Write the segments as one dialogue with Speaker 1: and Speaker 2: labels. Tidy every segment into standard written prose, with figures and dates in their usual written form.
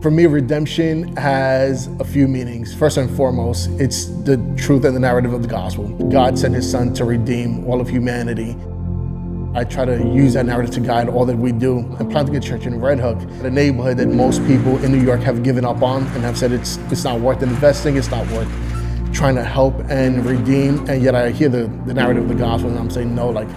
Speaker 1: For me, redemption has a few meanings. First and foremost, it's the truth and the narrative of the gospel. God sent his son to redeem all of humanity. I try to use that narrative to guide all that we do. I'm planting a church in Red Hook, a neighborhood that most people in New York have given up on and have said it's not worth investing, it's not worth trying to help and redeem. And yet I hear the narrative of the gospel and I'm saying, no, like,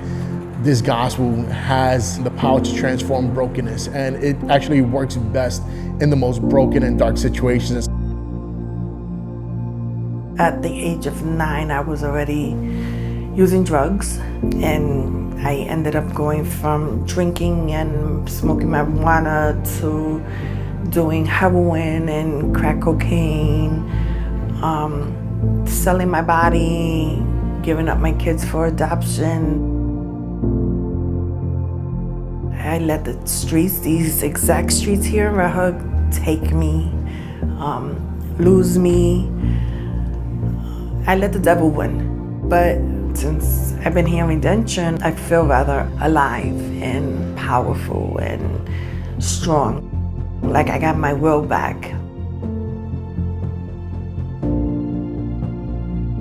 Speaker 1: this gospel has the power to transform brokenness, and it actually works best in the most broken and dark situations.
Speaker 2: At the age of 9, I was already using drugs, and I ended up going from drinking and smoking marijuana to doing heroin and crack cocaine, selling my body, giving up my kids for adoption. I let the streets, these exact streets here in Red Hook, take me, lose me. I let the devil win. But since I've been here in Redemption, I feel rather alive and powerful and strong. Like I got my will back.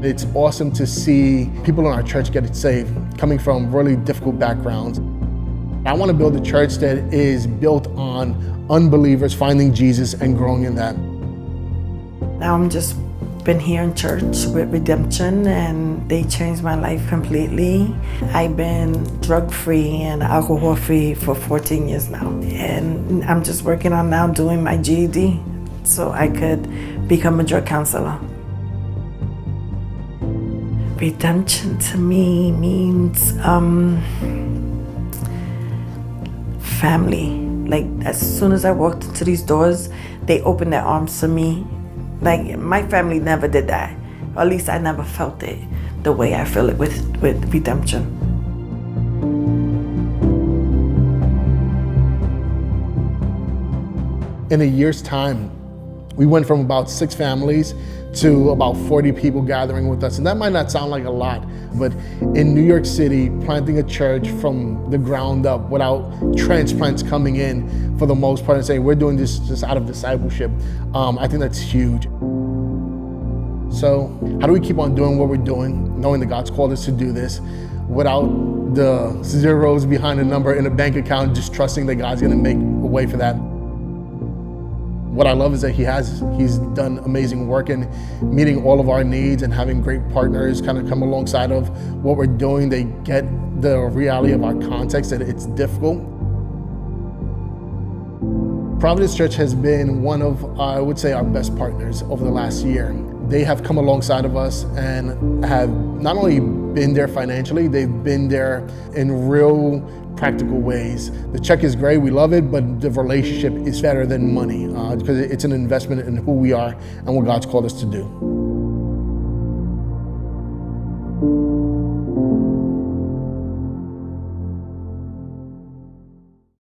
Speaker 1: It's awesome to see people in our church get saved, coming from really difficult backgrounds. I want to build a church that is built on unbelievers finding Jesus and growing in that.
Speaker 2: Now I'm just been here in church with Redemption, and they changed my life completely. I've been drug-free and alcohol-free for 14 years now. And I'm just working on now doing my GED so I could become a drug counselor. Redemption to me means family. Like, as soon as I walked into these doors, they opened their arms to me. Like, my family never did that. Or at least I never felt it the way I feel it with Redemption.
Speaker 1: In a year's time, we went from about 6 families to about 40 people gathering with us. And that might not sound like a lot, but in New York City, planting a church from the ground up without transplants coming in for the most part and saying, we're doing this just out of discipleship, I think that's huge. So how do we keep on doing what we're doing, knowing that God's called us to do this, without the zeros behind a number in a bank account, just trusting that God's gonna make a way for that? What I love is that he's done amazing work in meeting all of our needs and having great partners kind of come alongside of what we're doing. They get the reality of our context, that it's difficult. Providence Church has been one of, I would say, our best partners over the last year. They have come alongside of us and have not only been there financially, they've been there in real practical ways. The check is great, we love it, but the relationship is better than money because it's an investment in who we are and what God's called us to do.